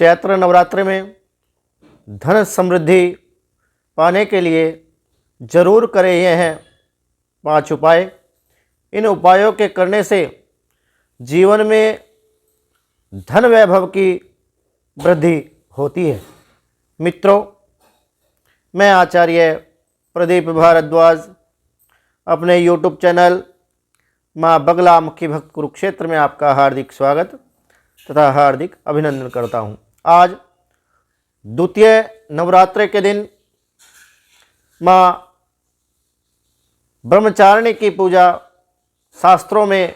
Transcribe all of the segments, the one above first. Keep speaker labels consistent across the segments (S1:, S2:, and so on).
S1: चैत्र नवरात्रि में धन समृद्धि पाने के लिए जरूर करें ये हैं 5 उपाय। इन उपायों के करने से जीवन में धन वैभव की वृद्धि होती है। मित्रों, मैं आचार्य प्रदीप भारद्वाज अपने YouTube चैनल माँ बगला मुखी भक्त कुरुक्षेत्र में आपका हार्दिक स्वागत तथा हार्दिक अभिनंदन करता हूँ। आज द्वितीय नवरात्रि के दिन माँ ब्रह्मचारिणी की पूजा शास्त्रों में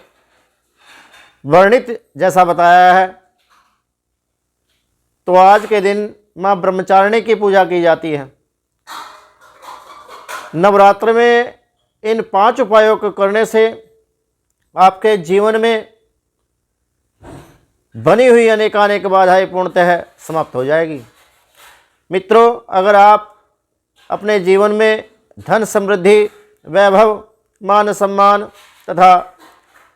S1: वर्णित जैसा बताया है, तो आज के दिन माँ ब्रह्मचारिणी की पूजा की जाती है। नवरात्र में इन 5 उपायों को करने से आपके जीवन में बनी हुई अनेकानेक बाधाएं पूर्णतः समाप्त हो जाएगी। मित्रों, अगर आप अपने जीवन में धन समृद्धि, वैभव, मान सम्मान तथा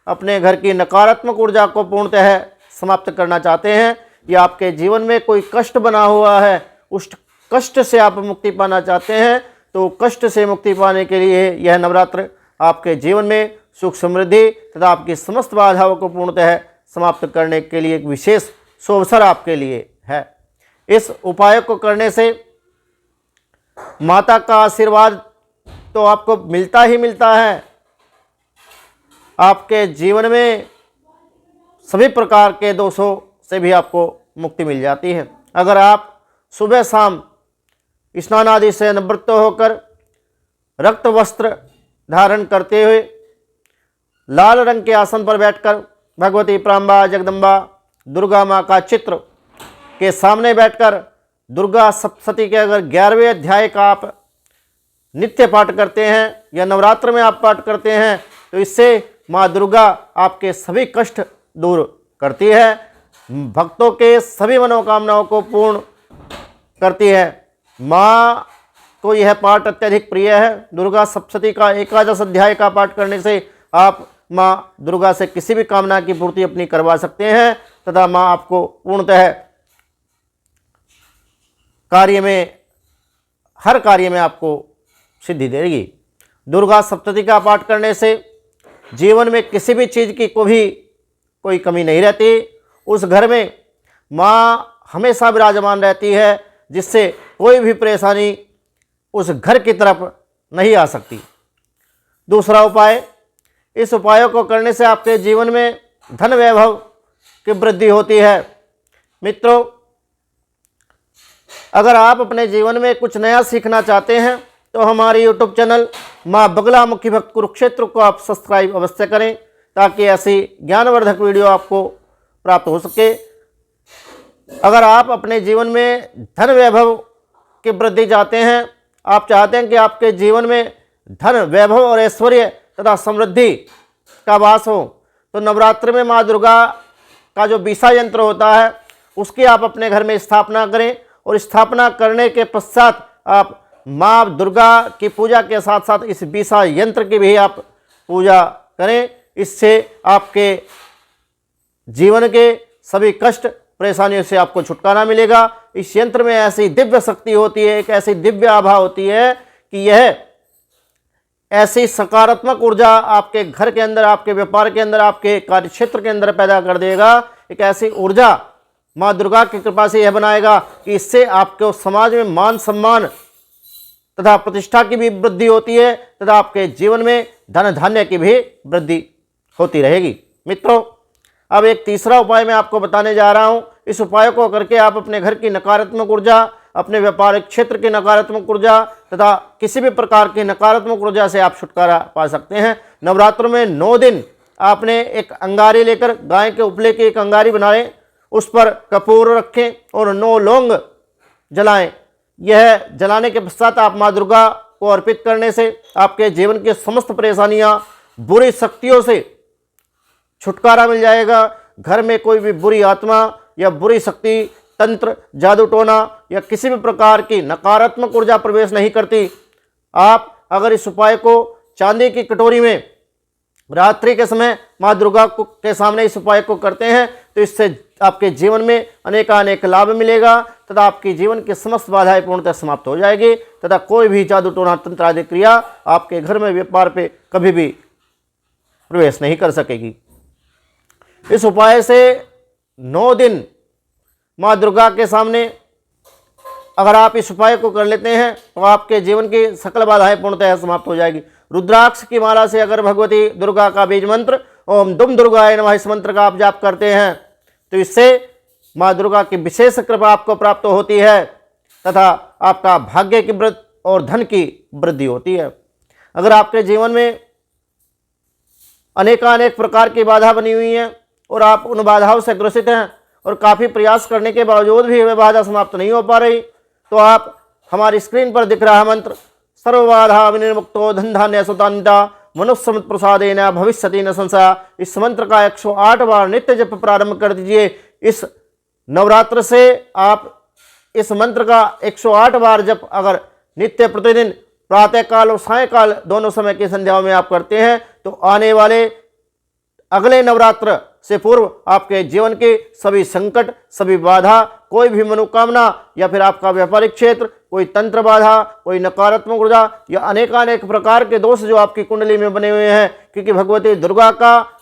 S1: अपने घर की नकारात्मक ऊर्जा को पूर्णतः समाप्त करना चाहते हैं या आपके जीवन में कोई कष्ट बना हुआ है, उस कष्ट से आप मुक्ति पाना चाहते हैं, तो कष्ट से मुक्ति पाने के लिए यह नवरात्र आपके जीवन में सुख समृद्धि तथा आपकी समस्त बाधाओं को पूर्णतः समाप्त करने के लिए एक विशेष शुभ अवसर आपके लिए है। इस उपाय को करने से माता का आशीर्वाद तो आपको मिलता ही मिलता है, आपके जीवन में सभी प्रकार के दोषों से भी आपको मुक्ति मिल जाती है। अगर आप सुबह शाम स्नान आदि से निवृत्त होकर रक्त वस्त्र धारण करते हुए लाल रंग के आसन पर बैठकर भगवती प्राम्बा, जगदम्बा, दुर्गा माँ का चित्र के सामने बैठकर दुर्गा सप्तशती के अगर 11वें अध्याय का आप नित्य पाठ करते हैं या नवरात्र में आप पाठ करते हैं, तो इससे माँ दुर्गा आपके सभी कष्ट दूर करती है, भक्तों के सभी मनोकामनाओं को पूर्ण करती है। माँ को यह पाठ अत्यधिक प्रिय है। दुर्गा सप्तशती का 11 अध्याय का पाठ करने से आप माँ दुर्गा से किसी भी कामना की पूर्ति अपनी करवा सकते हैं तथा माँ आपको पूर्णतः हर कार्य में आपको सिद्धि देगी। दुर्गा सप्तशती का पाठ करने से जीवन में किसी भी चीज़ की कोई कमी नहीं रहती। उस घर में माँ हमेशा विराजमान रहती है, जिससे कोई भी परेशानी उस घर की तरफ नहीं आ सकती। दूसरा उपाय, इस उपायों को करने से आपके जीवन में धन वैभव की वृद्धि होती है। मित्रों, अगर आप अपने जीवन में कुछ नया सीखना चाहते हैं तो हमारे YouTube चैनल माँ बगला मुखी भक्त कुरुक्षेत्र को आप सब्सक्राइब अवश्य करें, ताकि ऐसी ज्ञानवर्धक वीडियो आपको प्राप्त हो सके। अगर आप अपने जीवन में धन वैभव की वृद्धि चाहते हैं, आप चाहते हैं कि आपके जीवन में धन वैभव और ऐश्वर्य तथा समृद्धि का वास हो, तो नवरात्र में माँ दुर्गा का जो बीसा यंत्र होता है उसकी आप अपने घर में स्थापना करें, और स्थापना करने के पश्चात आप माँ दुर्गा की पूजा के साथ साथ इस बीसा यंत्र की भी आप पूजा करें। इससे आपके जीवन के सभी कष्ट परेशानियों से आपको छुटकारा मिलेगा। इस यंत्र में ऐसी दिव्य शक्ति होती है, एक ऐसी दिव्य आभा होती है कि यह ऐसी सकारात्मक ऊर्जा आपके घर के अंदर, आपके व्यापार के अंदर, आपके कार्य क्षेत्र के अंदर पैदा कर देगा। एक ऐसी ऊर्जा माँ दुर्गा की कृपा से यह बनाएगा कि इससे आपके समाज में मान सम्मान तथा प्रतिष्ठा की भी वृद्धि होती है तथा आपके जीवन में धन धान्य की भी वृद्धि होती रहेगी। मित्रों, अब एक तीसरा उपाय मैं आपको बताने जा रहा हूं। इस उपाय को करके आप अपने घर की नकारात्मक ऊर्जा, अपने व्यापारिक क्षेत्र की नकारात्मक ऊर्जा तथा किसी भी प्रकार की नकारात्मक ऊर्जा से आप छुटकारा पा सकते हैं। नवरात्र में 9 दिन आपने एक अंगारी लेकर, गाय के उपले की एक अंगारी बनाएं, उस पर कपूर रखें और 9 लौंग जलाएं। यह जलाने के पश्चात आप माँ दुर्गा को अर्पित करने से आपके जीवन की समस्त परेशानियां, बुरी शक्तियों से छुटकारा मिल जाएगा। घर में कोई भी बुरी आत्मा या बुरी शक्ति, तंत्र, जादू टोना या किसी भी प्रकार की नकारात्मक ऊर्जा प्रवेश नहीं करती। आप अगर इस उपाय को चांदी की कटोरी में रात्रि के समय माँ दुर्गा के सामने इस उपाय को करते हैं तो इससे आपके जीवन में अनेकानेक लाभ मिलेगा तथा आपकी जीवन की समस्त बाधाएं पूर्णतः समाप्त हो जाएगी तथा कोई भी जादू टोना तंत्र आदि क्रिया आपके घर में व्यापार पे कभी भी प्रवेश नहीं कर सकेगी। इस उपाय से 9 दिन माँ दुर्गा के सामने अगर आप इस उपाय को कर लेते हैं तो आपके जीवन की सकल बाधाएं पूर्णतः समाप्त हो जाएगी। रुद्राक्ष की माला से अगर भगवती दुर्गा का बीज मंत्र ओम दुम दुर्गाय नमः इस मंत्र का आप जाप करते हैं तो इससे माँ दुर्गा की विशेष कृपा आपको प्राप्त होती है तथा आपका भाग्य की वृद्धि और धन की वृद्धि होती है। अगर आपके जीवन में अनेकानेक प्रकार की बाधा बनी हुई है और आप उन बाधाओं से ग्रसित हैं और काफ़ी प्रयास करने के बावजूद भी वह बाधा समाप्त नहीं हो पा रही तो आप हमारी स्क्रीन पर दिख रहा मंत्र सर्वबाधा विनिर्मुक्तो धन धान्य सुतान्विता मनुष्य प्रसादेन भविष्यति न संशय, इस मंत्र का 108 बार नित्य जप प्रारंभ कर दीजिए। इस नवरात्र से आप इस मंत्र का 108 बार जप अगर नित्य प्रतिदिन प्रातःकाल और सायंकाल दोनों समय की संध्याओं में आप करते हैं तो आने वाले अगले नवरात्र से पूर्व आपके जीवन के सभी संकट, सभी बाधा, कोई भी मनोकामना या फिर आपका व्यापारिक क्षेत्र, कोई तंत्र बाधा, कोई नकारात्मक ऊर्जा या अनेकानेक प्रकार के दोष जो आपकी कुंडली में बने हुए हैं, क्योंकि भगवती दुर्गा का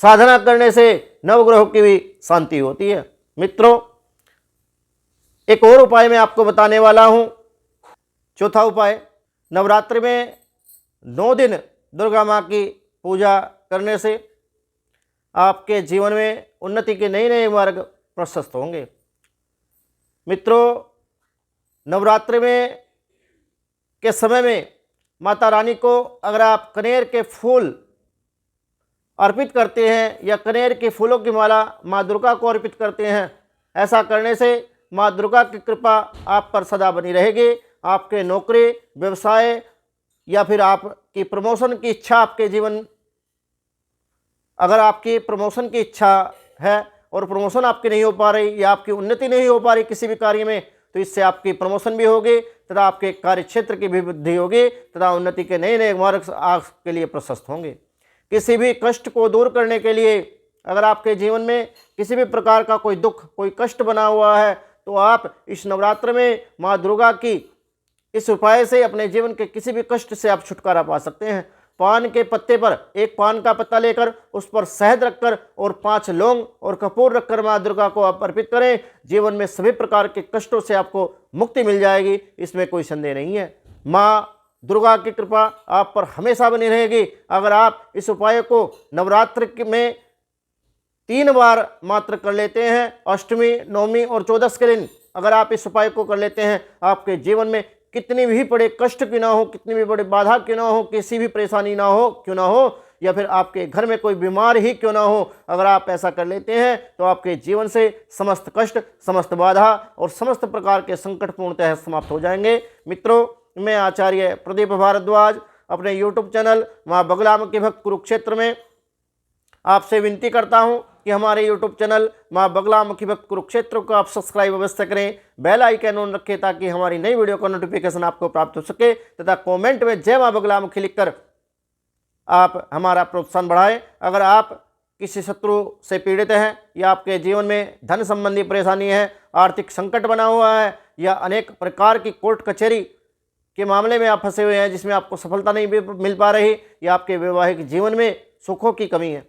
S1: साधना करने से नवग्रहों की भी शांति होती है। मित्रों, एक और उपाय मैं आपको बताने वाला हूं। चौथा उपाय, नवरात्रि में 9 दिन दुर्गा माँ की पूजा करने से आपके जीवन में उन्नति के नए नए मार्ग प्रशस्त होंगे। मित्रों, नवरात्रि में के समय में माता रानी को अगर आप कनेर के फूल अर्पित करते हैं या कनेर के फूलों की माला माँ दुर्गा को अर्पित करते हैं, ऐसा करने से माँ दुर्गा की कृपा आप पर सदा बनी रहेगी। आपके नौकरी, व्यवसाय या फिर आपकी प्रमोशन की इच्छा, आपके जीवन अगर आपकी प्रमोशन की इच्छा है और प्रमोशन आपकी नहीं हो पा रही या आपकी उन्नति नहीं हो पा रही किसी भी कार्य में, तो इससे आपकी प्रमोशन भी होगी तथा आपके कार्य क्षेत्र की भी वृद्धि होगी तथा उन्नति के नए नए मार्ग आपके लिए प्रशस्त होंगे। किसी भी कष्ट को दूर करने के लिए अगर आपके जीवन में किसी भी प्रकार का कोई दुख, कोई कष्ट बना हुआ है तो आप इस नवरात्र में माँ दुर्गा की इस उपाय से अपने जीवन के किसी भी कष्ट से आप छुटकारा पा सकते हैं। पान के पत्ते पर एक पान का पत्ता लेकर उस पर शहद रखकर और 5 लौंग और कपूर रखकर माँ दुर्गा को आप अर्पित करें। जीवन में सभी प्रकार के कष्टों से आपको मुक्ति मिल जाएगी, इसमें कोई संदेह नहीं है। माँ दुर्गा की कृपा आप पर हमेशा बनी रहेगी। अगर आप इस उपाय को नवरात्र में 3 बार मात्र कर लेते हैं, अष्टमी, नवमी और 14 के दिन अगर आप इस उपाय को कर लेते हैं, आपके जीवन में कितनी भी बड़े कष्ट क्यों ना हो, कितनी भी बड़ी बाधा क्यों ना हो, किसी भी परेशानी ना हो क्यों ना हो, या फिर आपके घर में कोई बीमार ही क्यों ना हो, अगर आप ऐसा कर लेते हैं तो आपके जीवन से समस्त कष्ट, समस्त बाधा और समस्त प्रकार के संकट पूर्णतः समाप्त हो जाएंगे। मित्रों, मैं आचार्य प्रदीप भारद्वाज अपने यूट्यूब चैनल माँ बगलामुखी भक्त कुरुक्षेत्र में आपसे विनती करता हूं कि हमारे यूट्यूब चैनल माँ बगलामुखी भक्त कुरुक्षेत्र को आप सब्सक्राइब अवश्य करें, बेल आइकन ऑन रखें ताकि हमारी नई वीडियो का नोटिफिकेशन आपको प्राप्त हो सके तथा कमेंट में जय माँ बगलामुखी लिखकर आप हमारा प्रोत्साहन बढ़ाएं। अगर आप किसी शत्रु से पीड़ित हैं या आपके जीवन में धन संबंधी परेशानी है, आर्थिक संकट बना हुआ है या अनेक प्रकार की कोर्ट कचहरी के मामले में आप फंसे हुए हैं जिसमें आपको सफलता नहीं मिल पा रही या आपके वैवाहिक जीवन में सुखों की कमी है,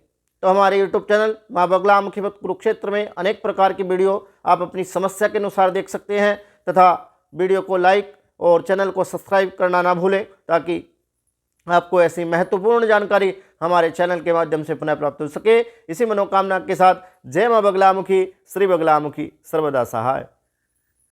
S1: तो हमारे यूट्यूब चैनल माँ बगलामुखी भक्त कुरुक्षेत्र में अनेक प्रकार की वीडियो आप अपनी समस्या के अनुसार देख सकते हैं तथा वीडियो को लाइक और चैनल को सब्सक्राइब करना ना भूलें ताकि आपको ऐसी महत्वपूर्ण जानकारी हमारे चैनल के माध्यम से पुनः प्राप्त हो सके। इसी मनोकामना के साथ जय माँ बगलामुखी, श्री बगलामुखी सर्वदा सहाय।